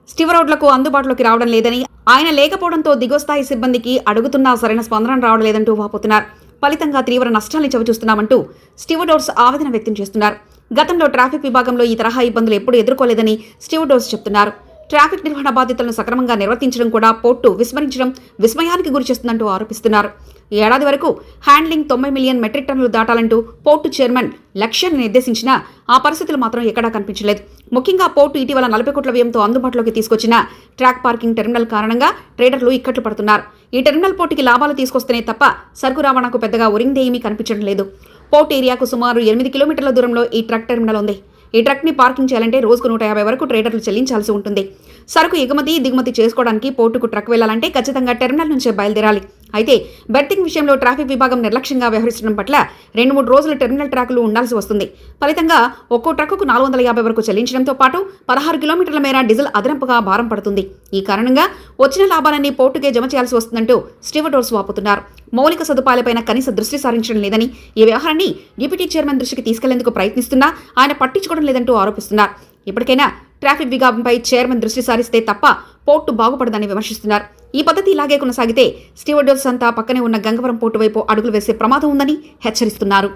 స్టివరోడ్లకు అందుబాటులోకి రావడం లేదని, ఆయన లేకపోవడంతో దిగువస్థాయి సిబ్బందికి అడుగుతున్నా సరైన స్పందన రావడం లేదంటూ వాపోతున్నారు. ఫలితంగా తీవ్ర నష్టాల్ని చవిచూస్తున్నామంటూ స్టివడోర్స్ ఆవేదన వ్యక్తం చేస్తున్నారు. గతంలో ట్రాఫిక్ విభాగంలో ఈ తరహా ఇబ్బందులు ఎప్పుడూ ఎదుర్కోలేదని స్టివడోర్స్ చెప్తున్నారు. ట్రాఫిక్ నిర్వహణ బాధ్యతలను సక్రమంగా నిర్వర్తించడం కూడా పోర్టు విస్మరించడం విస్మయానికి గురిచేస్తుందంటూ ఆరోపిస్తున్నారు. ఈ ఏడాది వరకు హ్యాండ్లింగ్ 90 మిలియన్ మెట్రిక్ టన్నులు దాటాలంటూ పోర్టు చైర్మన్ లక్ష్యాన్ని నిర్దేశించినా ఆ పరిస్థితులు మాత్రం ఎక్కడా కనిపించలేదు. ముఖ్యంగా పోర్టు ఇటీవల 40 కోట్ల వ్యయంతో అందుబాటులోకి తీసుకొచ్చిన ట్రాక్ పార్కింగ్ టెర్మినల్ కారణంగా ట్రేడర్లు ఇక్కట్లు పడుతున్నారు. ఈ టెర్మినల్ పోర్టుకి లాభాలు తీసుకొస్తేనే తప్ప సరుకు రవాణాకు పెద్దగా ఒరిందేమీ కనిపించడం లేదు. పోర్టు ఏరియాకు సుమారు 8 కిలోమీటర్ల దూరంలో ఈ ట్రక్ టెర్మినల్ ఉంది. ఈ ట్రక్ని పార్కింగ్ చేయాలంటే రోజుకు 150 వరకు ట్రేడర్లు చెల్లించాల్సి ఉంటుంది. సరుకు ఎగుమతి దిగుమతి చేసుకోవడానికి పోర్టుకు ట్రక్ వెళ్లాలంటే ఖచ్చితంగా టెర్మినల్ నుంచే బయలుదేరాలి. అయితే బెర్తింగ్ విషయంలో ట్రాఫిక్ విభాగం నిర్లక్ష్యంగా వ్యవహరించడం పట్ల 2-3 రోజులు టెర్మినల్ ట్రాకులు ఉండాల్సి వస్తుంది. ఫలితంగా ఒక్కో ట్రక్కుకు 450 వరకు చెల్లించడంతో పాటు 16 కిలోమీటర్ల మేర డీజిల్ అదనపుగా భారం పడుతుంది. ఈ కారణంగా వచ్చిన లాభాలన్నీ పోర్టుకే జమ చేయాల్సి వస్తుందంటూ స్టివడోర్స్ వాపుతున్నారు. మౌలిక సదుపాయాలపైన కనీస దృష్టి సారించడం లేదని, ఈ వ్యవహారాన్ని డిప్యూటీ చైర్మన్ దృష్టికి తీసుకెళ్లేందుకు ప్రయత్నిస్తున్నా ఆయన పట్టించుకోవడం లేదంటూ ఆరోపిస్తున్నారు. ఇప్పటికైనా ట్రాఫిక్ విభాగంపై చైర్మన్ దృష్టి సారిస్తే తప్ప పోర్టు బాగుపడదని విమర్శిస్తున్నారు. ఈ పద్ధతి ఇలాగే కొనసాగితే స్టివడోర్స్ అంతా పక్కనే ఉన్న గంగవరం పోర్టు వైపు అడుగులు వేసే ప్రమాదం ఉందని హెచ్చరిస్తున్నారు.